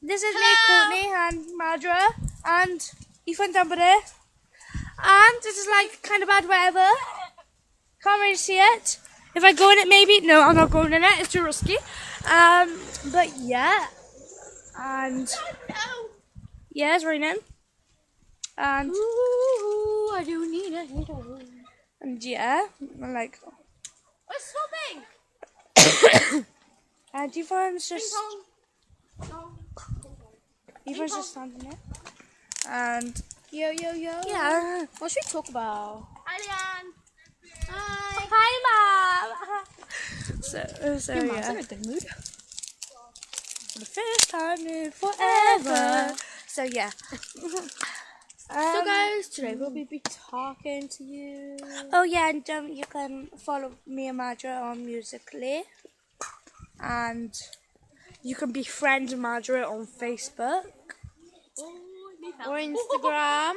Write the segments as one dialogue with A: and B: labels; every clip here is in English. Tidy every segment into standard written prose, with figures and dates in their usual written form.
A: This is me, Courtney, and Madra, and Ethan down there. And this is like kind of bad weather. Can't really see it. If I go in it, maybe. No, I'm not going in it. It's too risky. But yeah, and yeah, it's raining. And
B: ooh, I do need it.
A: And yeah, I'm like.
B: We're swapping.
A: And Ethan's just standing there. And
B: Yo.
A: yeah,
B: What should we talk about? Hi, Leanne. Hi.
A: hi, mom. So
B: Your mom's
A: yeah.
B: in a good mood.
A: For the first time in forever. So yeah.
B: So guys, today we'll be talking to you.
A: Oh yeah, and you can follow me and Madra on Musical.ly, and you can befriend Madra on Facebook
B: Or Instagram.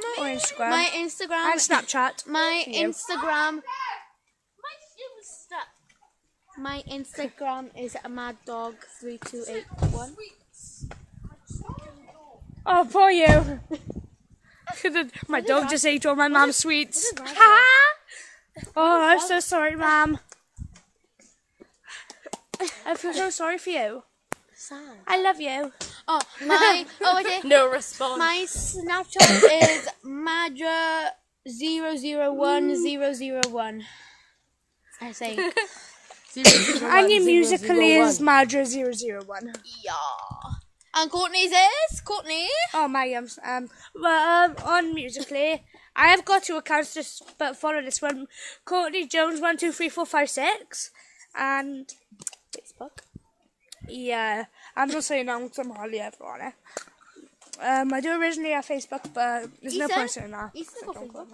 B: My Instagram.
A: and Snapchat.
B: My
A: For you.
B: Instagram. My Instagram is maddog3281.
A: Oh, poor you. My dog just ate all my mom's sweets. Oh, I'm so sorry, Mom. I feel so sorry for you.
B: Sad.
A: I love you.
B: Oh, okay.
A: No response.
B: My Snapchat is Madra001001. I think.
A: And your Musical.ly is Madra001.
B: Yeah. And Courtney's is Courtney.
A: Oh my on Musical.ly, I have got two accounts but follow this one, Courtney Jones 12345 and
B: Facebook.
A: yeah, I'm not saying that because I'm hardly ever on it. I do originally have Facebook, but there's no point saying that.
B: Ethan's got Facebook.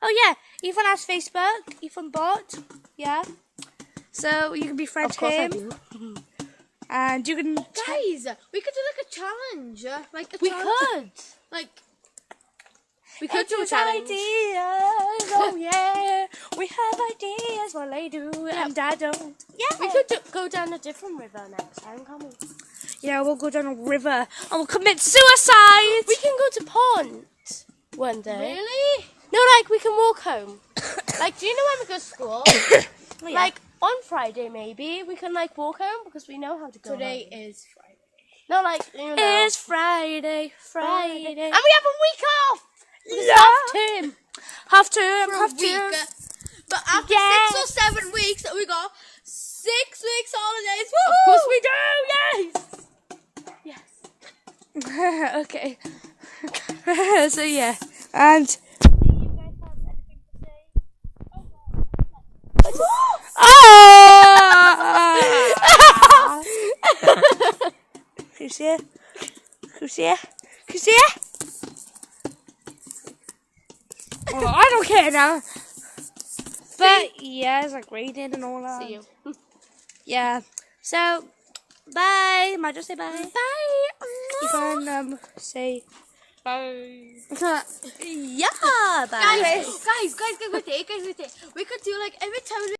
A: Oh yeah, Ethan has Facebook. Ethan bought, yeah. So you can befriend
B: Of course I
A: him,
B: do.
A: and you can.
B: Guys, we could do like a challenge. Like a
A: We
B: challenge.
A: could.
B: Like. We could do a
A: It's
B: challenge.
A: ideas, oh yeah. We have ideas, well I do, and I don't. Yeah.
B: We could go down a different river next time, can't we?
A: Yeah, we'll go down a river and we'll commit suicide.
C: We can go to pond one day.
B: Really?
C: No, like we can walk home. Like, do you know when we go to school? Like on Friday maybe we can like walk home because we know how to go.
B: Today
C: home.
B: is Friday.
C: No, like you know.
A: It's Friday.
C: And we have a week off.
A: Yeah.
C: Half term.
A: Half term.
B: Week. But after
A: Yes.
B: 6 or 7 weeks, we got 6 weeks holidays.
A: Of course we do.
C: Yes.
A: Okay. So yeah, and. Oh! Who's here? Who's here? Who's here? Oh, I don't care now. But yeah, it's like raining and all that.
C: See you.
A: Yeah. So, bye. Might just say bye.
B: Bye.
A: You can say
C: Bye.
A: yeah. Bye.
B: Guys, wait. We could do like every time we